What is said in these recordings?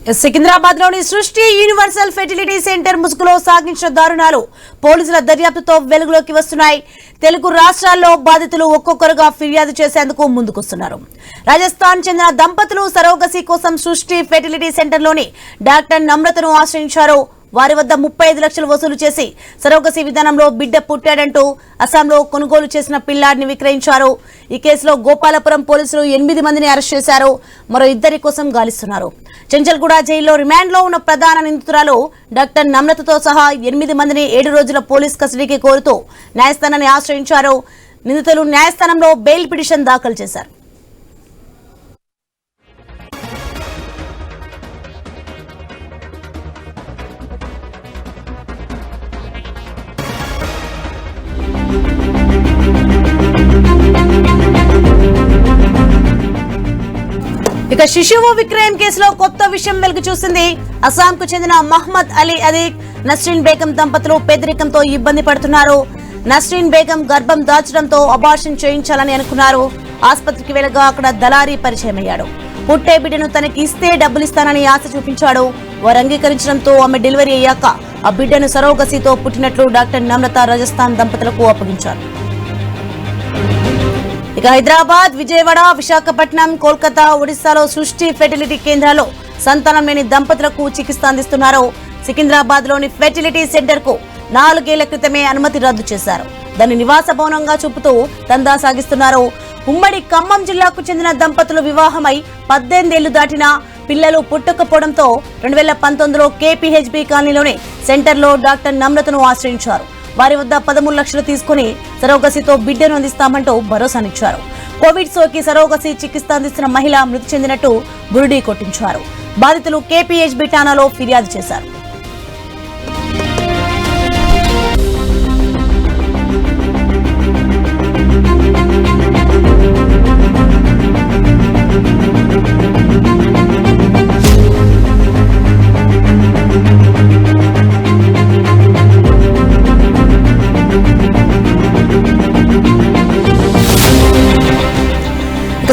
సికింద్రాబాద్ లోని సృష్టి universal fertility centre ముసుగులో సాగించిన దారుణాలు పోలీసుల దర్యాప్తుతో వెలుగులోకి వస్తున్నాయి. తెలుగు రాష్ట్రాల్లో బాధితులు ఒక్కొక్కరుగా ఫిర్యాదు చేసేందుకు ముందుకొస్తున్నారు. రాజస్థాన్ చెందిన దంపతులు సరోగసీ కోసం సృష్టి ఫెర్టిలిటీ సెంటర్లోని డాక్టర్ నమ్రతను ఆశ్రయించారు. వారి వద్ద 35 లక్షలు వసూలు చేసి సరోగసీ విధానంలో బిడ్డ పుట్టాడంటూ అస్సాంలో కొనుగోలు చేసిన పిల్లాడిని విక్రయించారు. ఈ కేసులో గోపాలపురం పోలీసులు 8 మందిని అరెస్ట్ చేశారు. మరో 2 కోసం గాలిస్తున్నారు. చెంచల్గూడ జైల్లో రిమాండ్లో ఉన్న ప్రధాన నిందితురాలు డాక్టర్ నమ్రతతో సహా 8 మందిని 7 రోజుల పోలీస్ కస్టడీకి కోరుతూ న్యాయస్థానాన్ని ఆశ్రయించారు. నిందితులు న్యాయస్థానంలో బెయిల్ పిటిషన్ దాఖలు చేశారు. ఇక శిశువు విక్రయం కేసులో కొత్త విషయం వెలుగు చూసింది. అస్సాంకు చెందిన మహమ్మద్ అలీ అదీక్, నస్రీన్ బేగం దంపతులు పేదరికంతో ఇబ్బంది పడుతున్నారు. నస్రీన్ బేగం గర్భం దాల్చడంతో అబార్షన్ చేయించాలని అనుకున్నారు. ఆసుపత్రికి వెళ్లగా అక్కడ దళారీ పరిచయం అయ్యాడు. పుట్టే బిడ్డను తనకి ఇస్తే డబ్బులిస్తానని ఆశ చూపించాడు. వారు అంగీకరించడంతో ఆమె డెలివరీ అయ్యాక ఆ బిడ్డను సరోగసీతో పుట్టినట్లు డాక్టర్ నమ్రత రాజస్థాన్ దంపతులకు అప్పగించారు. ఇక హైదరాబాద్, విజయవాడ, విశాఖపట్నం, కోల్కతా, ఒడిశాలో సృష్టి ఫెర్టిలిటీ కేంద్రాల్లో సంతానం లేని దంపతులకు చికిత్స అందిస్తున్నారు. సికింద్రాబాద్ లోని ఫెర్టిలిటీ సెంటర్ కు 4 ఏళ్ల క్రితమే అనుమతి రద్దు చేశారు. దాన్ని నివాస భవనంగా చూపుతూ దందా సాగిస్తున్నారు. ఉమ్మడి ఖమ్మం జిల్లాకు చెందిన దంపతులు వివాహమై 18 ఏళ్లు దాటినా పిల్లలు పుట్టకపోవడంతో 2019లో కేపీహెచ్బీ కాలనీలోని సెంటర్లో డాక్టర్ నమ్రతను ఆశ్రయించారు. వారి వద్ద 13 లక్షలు తీసుకుని సరోగసీతో బిడ్డను అందిస్తామంటూ భరోసానిచ్చారు. కోవిడ్ సోకి సరోగసీ చికిత్స అందిస్తున్న మహిళ మృతి చెందినట్టు బురుడీ కొట్టించారు. బాధితులు కేపీహెచ్బీ ఠాణాలో ఫిర్యాదు చేశారు.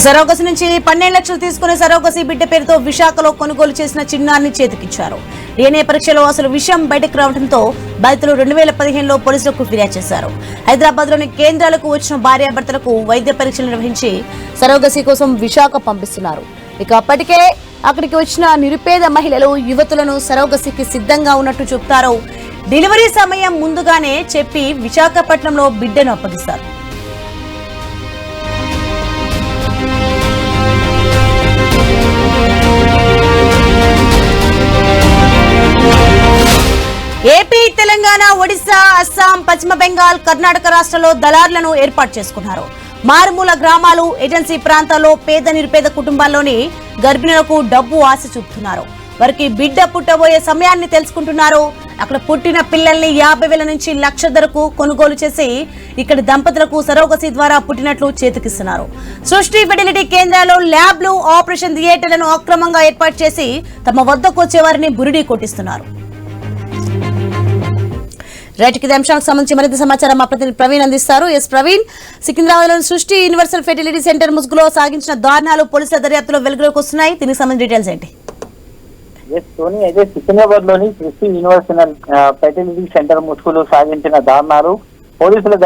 సరోగసి నుంచి 12 లక్షలు తీసుకునే సరోగసి బిడ్డ పేరుతో విశాఖలో కొనుగోలు చేసిన చిన్నారిని చేతికిచ్చారు. DNA పరీక్షలో అసలు విషయం బయటకు రావడంతో బాధితులు 2015లో పోలీసులకు ఫిర్యాదు చేశారు. హైదరాబాద్ లోని కేంద్రాలకు వచ్చిన భార్యాభర్తలకు వైద్య పరీక్షలు నిర్వహించి సరోగసి కోసం విశాఖ పంపిస్తున్నారు. ఇక అప్పటికే అక్కడికి వచ్చిన నిరుపేద మహిళలు, యువతులను సరోగసికి సిద్ధంగా ఉన్నట్టు చెప్తారు. డెలివరీ సమయం ముందుగానే చెప్పి విశాఖపట్నంలో బిడ్డను అప్పగిస్తారు. ఏపీ, తెలంగాణ, ఒడిశా, అస్సాం, పశ్చిమ బెంగాల్, కర్ణాటక రాష్ట్రాల్లో దళారులను ఏర్పాటు చేసుకున్నారు. మారుమూల గ్రామాలు, ఏజెన్సీ ప్రాంతాల్లో పేద నిరుపేద కుటుంబాల్లోని గర్భిణులకు డబ్బు ఆశ చూపుతున్నారు. వారికి బిడ్డ పుట్టబోయే సమయాన్ని తెలుసుకుంటున్నారు. అక్కడ పుట్టిన పిల్లల్ని 50,000 నుంచి 1,00,000 ధరకు కొనుగోలు చేసి ఇక్కడ దంపతులకు సరోగసీ ద్వారా పుట్టినట్లు చేతికిస్తున్నారు. సృష్టి ఫెర్టిలిటీ కేంద్రాల్లో ల్యాబ్లు, ఆపరేషన్ థియేటర్లను అక్రమంగా ఏర్పాటు చేసి తమ వద్దకు వచ్చే వారిని బురిడీ కొట్టిస్తున్నారు. రైట్, ఇదే అంశానికి సంబంధించి మరింత సమాచారం మా ప్రతినిధి ప్రవీణ్ అందిస్తారు. ఎస్ ప్రవీణ్, సికింద్రాబాద్లోని సృష్టి యూనివర్సల్ ఫెర్టిలిటీ సెంటర్ ముసుగులో సాగించిన దారుణాలు పోలీసుల దర్యాప్తులో వెలుగులోకి వస్తున్నాయి. దీనికి సంబంధించిన డీటెయిల్స్ ఏంటి? అయితే సికింద్రాబాద్ లోని సృష్టి యూనివర్సల్ ఫెర్టిలిటీ సెంటర్ ముసుగులో సాగించిన దారుణాలు పోలీసుల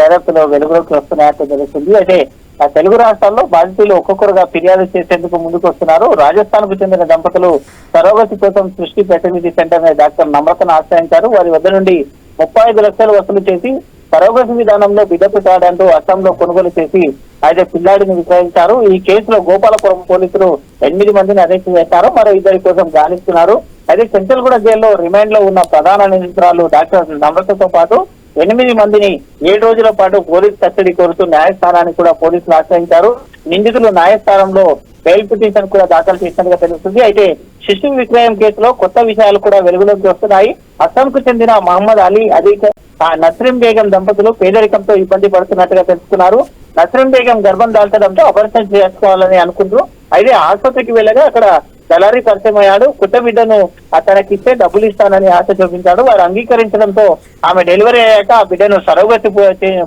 దర్యాప్తులో వెలుగులోకి వస్తున్నాయని తెలుస్తుంది. అయితే తెలుగు రాష్ట్రాల్లో బాధితులు ఒక్కొక్కరుగా ఫిర్యాదు చేసేందుకు ముందుకు వస్తున్నారు. రాజస్థాన్ కు చెందిన దంపతులు సరోగసి కోసం సృష్టి ఫెర్టిలిటీ సెంటర్ డాక్టర్ నమ్రతను ఆశ్రయించారు. వారి వద్ద నుండి 35 లక్షలు వసూలు చేసి సరోగసి విధానంలో బిడ్డ పుట్టాడంటూ అస్సాంలో కొనుగోలు చేసి అయితే పిల్లాడిని విక్రయించారు. ఈ కేసులో గోపాలపురం పోలీసులు 8 మందిని అరెస్ట్ చేశారు. మరో 2 కోసం గాలిస్తున్నారు. అయితే చెంచల్గూడ జైల్లో రిమాండ్ లో ఉన్న ప్రధాన నిందితురాలు డాక్టర్ నమ్రతతో పాటు 8 మందిని 7 రోజుల పాటు పోలీస్ కస్టడీ కోరుతూ న్యాయస్థానాన్ని కూడా పోలీసులు ఆశ్రయించారు. నిందితులు న్యాయస్థానంలో బెయిల్ పిటిషన్ కూడా దాఖలు చేసినట్టుగా తెలుస్తుంది. అయితే శిశువు విక్రయం కేసులో కొత్త విషయాలు కూడా వెలుగులోకి వస్తున్నాయి. అస్సాంకు చెందిన మహమ్మద్ అలీ అదీక్, నస్రీన్ బేగం దంపతులు పేదరికంతో ఇబ్బంది పడుతున్నట్టుగా తెలుసుకున్నారు. నస్రీన్ బేగం గర్భం దాల్చడంతో ఆపరేషన్ చేసుకోవాలని అనుకుంటూ అయితే ఆసుపత్రికి వెళ్ళగా అక్కడ దళారీ పరిచయం అయ్యాడు. పుట్ట బిడ్డను తనకిస్తే డబ్బులు ఇస్తానని ఆశ చూపించాడు. వారు అంగీకరించడంతో ఆమె డెలివరీ అయ్యాక ఆ బిడ్డను సరోగతి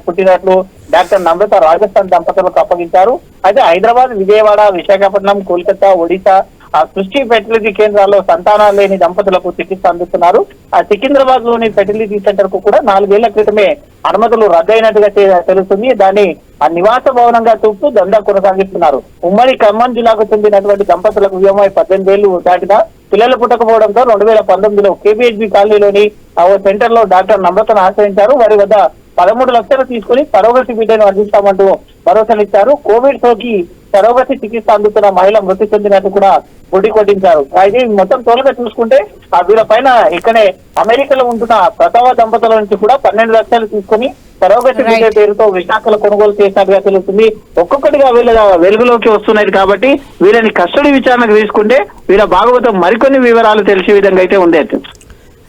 పుట్టినట్లు డాక్టర్ నమ్రత రాజస్థాన్ దంపతులకు అప్పగించారు. అయితే హైదరాబాద్, విజయవాడ, విశాఖపట్నం, కోల్కతా, ఒడిశా, ఆ సృష్టి ఫెర్టిలిటీ కేంద్రాల్లో సంతానాలు లేని దంపతులకు చికిత్స అందిస్తున్నారు. ఆ సికింద్రాబాద్ లోని ఫెర్టిలిటీ సెంటర్ కు కూడా 4 ఏళ్ల క్రితమే అనుమతులు రద్దయినట్టుగా తెలుస్తుంది. దాన్ని ఆ నివాస భవనంగా చూపుతూ దందా కొనసాగిస్తున్నారు. ఉమ్మడి ఖమ్మం జిల్లాకు చెందినటువంటి దంపతులకు విఎంఐ 18 ఏళ్లు దాటినా పిల్లలు పుట్టకపోవడంతో 2019లో కేబిహెచ్బి కాలనీలోని ఓ సెంటర్ లో డాక్టర్ నమ్రతను ఆశ్రయించారు. వారి వద్ద 13 లక్షలు తీసుకుని సరోగసి బిడ్డను అందిస్తామంటూ భరోసానిచ్చారు. కోవిడ్ సోకి సరోగసి చికిత్స అందుతున్న మహిళ మృతి చెందినట్టు కూడా బుడి కొట్టించారు. అయితే మొత్తం తోలుగా చూసుకుంటే ఆ వీళ్ళ పైన ఇక్కడే అమెరికాలో ఉంటున్న ప్రసవ దంపతుల నుంచి కూడా 12 లక్షలు తీసుకుని సరోగసి బిడ్డ పేరుతో విశాఖలో కొనుగోలు చేసినట్టుగా తెలుస్తుంది. ఒక్కొక్కటిగా వీళ్ళ వెలుగులోకి వస్తున్నాయి కాబట్టి వీళ్ళని కస్టడీ విచారణకు తీసుకుంటే వీళ్ళ భాగవతం మరికొన్ని వివరాలు తెలిసే విధంగా అయితే ఉంది.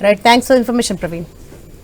Right, thanks for information Praveen.